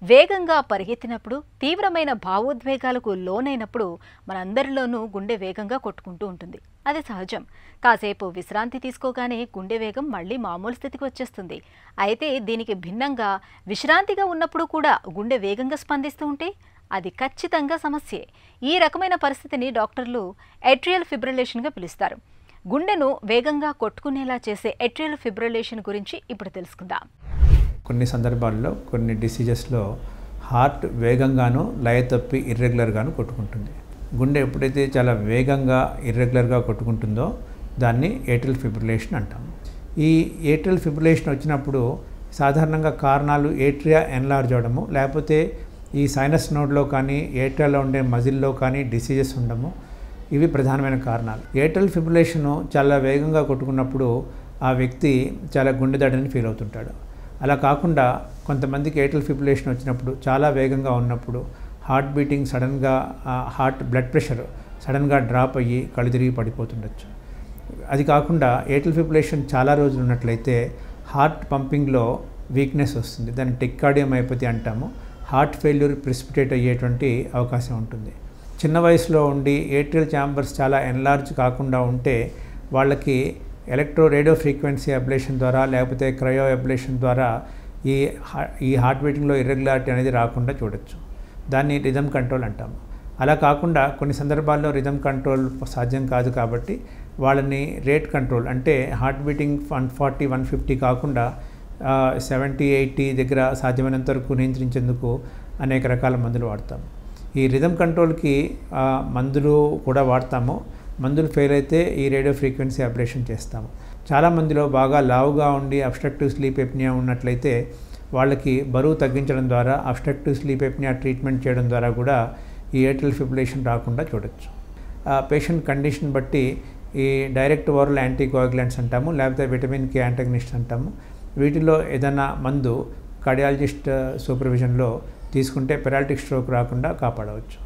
వేగంగా పరిగెత్తినప్పుడు తీవ్రమైన భావోద్వేగాలకు లోనైనప్పుడు మనందరిలోనూ గుండె వేగంగా కొట్టుకుంటూ ఉంటుంది. అది సహజం. కాసేపు విశ్రాంతి తీసుకోగానే గుండె వేగం మళ్ళీ మామూలు స్థితికి వచ్చేస్తుంది. అయితే దీనికి భిన్నంగా విశ్రాంతిగా ఉన్నప్పుడు కూడా గుండె వేగంగా స్పందిస్తూ ఉంటే అది ఖచ్చితంగా సమస్యే. ఈ రకమైన పరిస్థితిని డాక్టర్లు ఏట్రియల్ ఫిబ్రిలేషన్గా పిలుస్తారు. గుండెను వేగంగా కొట్టుకునేలా చేసే ఏట్రియల్ ఫిబ్రిలేషన్ గురించి ఇప్పుడు తెలుసుకుందాం. కొన్ని సందర్భాల్లో కొన్ని డిసీజెస్లో హార్ట్ వేగంగాను లయ తప్పి ఇర్రెగ్యులర్గాను కొట్టుకుంటుంది. గుండె ఎప్పుడైతే చాలా వేగంగా ఇర్రెగ్యులర్గా కొట్టుకుంటుందో దాన్ని ఏట్రియల్ ఫిబ్రిలేషన్ అంటాము. ఈ ఏట్రియల్ ఫిబ్రిలేషన్ వచ్చినప్పుడు సాధారణంగా కారణాలు ఏట్రియా ఎన్లార్జ్ అవడము, లేకపోతే ఈ సైనస్ నోడ్లో కానీ ఏట్రియాలో ఉండే మజిల్లో కానీ డిసీజెస్ ఉండము, ఇవి ప్రధానమైన కారణాలు. ఏట్రియల్ ఫిబ్రిలేషను చాలా వేగంగా కొట్టుకున్నప్పుడు ఆ వ్యక్తి చాలా గుండెదడని ఫీల్ అవుతుంటాడు. అలా కాకుండా కొంతమందికి ఏట్రియల్ ఫిబ్రిలేషన్ వచ్చినప్పుడు చాలా వేగంగా ఉన్నప్పుడు హార్ట్ బీటింగ్ సడన్గా, హార్ట్ బ్లడ్ ప్రెషర్ సడన్గా డ్రాప్ అయ్యి కళ్ళు తిరిగి పడిపోతుండొచ్చు. అది కాకుండా ఏట్రియల్ ఫిబ్రిలేషన్ చాలా రోజులు ఉన్నట్లయితే హార్ట్ పంపింగ్లో వీక్నెస్ వస్తుంది. దాన్ని టెక్కార్డియోమైపతి అంటాము. హార్ట్ ఫెయిల్యూర్ ప్రెసిపిటేట్ అయ్యేటువంటి అవకాశం ఉంటుంది. చిన్న వయసులో ఉండి ఏట్రియల్ ఛాంబర్స్ చాలా ఎన్లార్జ్ కాకుండా ఉంటే వాళ్ళకి ఎలక్ట్రో రేడియో ఫ్రీక్వెన్సీ అబ్లేషన్ ద్వారా లేకపోతే క్రయో అబ్లేషన్ ద్వారా ఈ హార్ట్ బీటింగ్లో ఇర్రెగ్యులారిటీ అనేది రాకుండా చూడొచ్చు. దాన్ని రిథమ్ కంట్రోల్ అంటాము. అలా కాకుండా కొన్ని సందర్భాల్లో రిథమ్ కంట్రోల్ సాధ్యం కాదు కాబట్టి వాళ్ళని రేట్ కంట్రోల్, అంటే హార్ట్ బీటింగ్ 140, 150 కాకుండా 70, 80 దగ్గర సాధ్యమైనంత వరకు నియంత్రించేందుకు అనేక రకాల మందులు వాడతాము. ఈ రిథమ్ కంట్రోల్కి మందులు కూడా వాడతాము. మందులు ఫెయిల్ అయితే ఈ రేడియో ఫ్రీక్వెన్సీ అబ్లేషన్ చేస్తాము. చాలామందిలో బాగా లావుగా ఉండి అబ్స్ట్రక్టివ్ స్లీప్ ఎప్నియా ఉన్నట్లయితే వాళ్ళకి బరువు తగ్గించడం ద్వారా అబ్స్ట్రక్టివ్ స్లీప్ ఎప్నియా ట్రీట్మెంట్ చేయడం ద్వారా కూడా ఈ ఏట్రియల్ ఫిబ్రిలేషన్ రాకుండా చూడొచ్చు. పేషెంట్ కండిషన్ బట్టి ఈ డైరెక్ట్ ఓరల్ యాంటీకోయాగులెంట్స్ అంటాము, లేకపోతే విటమిన్ కే యాంటగనిస్ట్ అంటాము. వీటిలో ఏదైనా మందు కార్డియాలజిస్ట్ సూపర్విజన్లో తీసుకుంటే పెరాలిటిక్ స్ట్రోక్ రాకుండా కాపాడవచ్చు.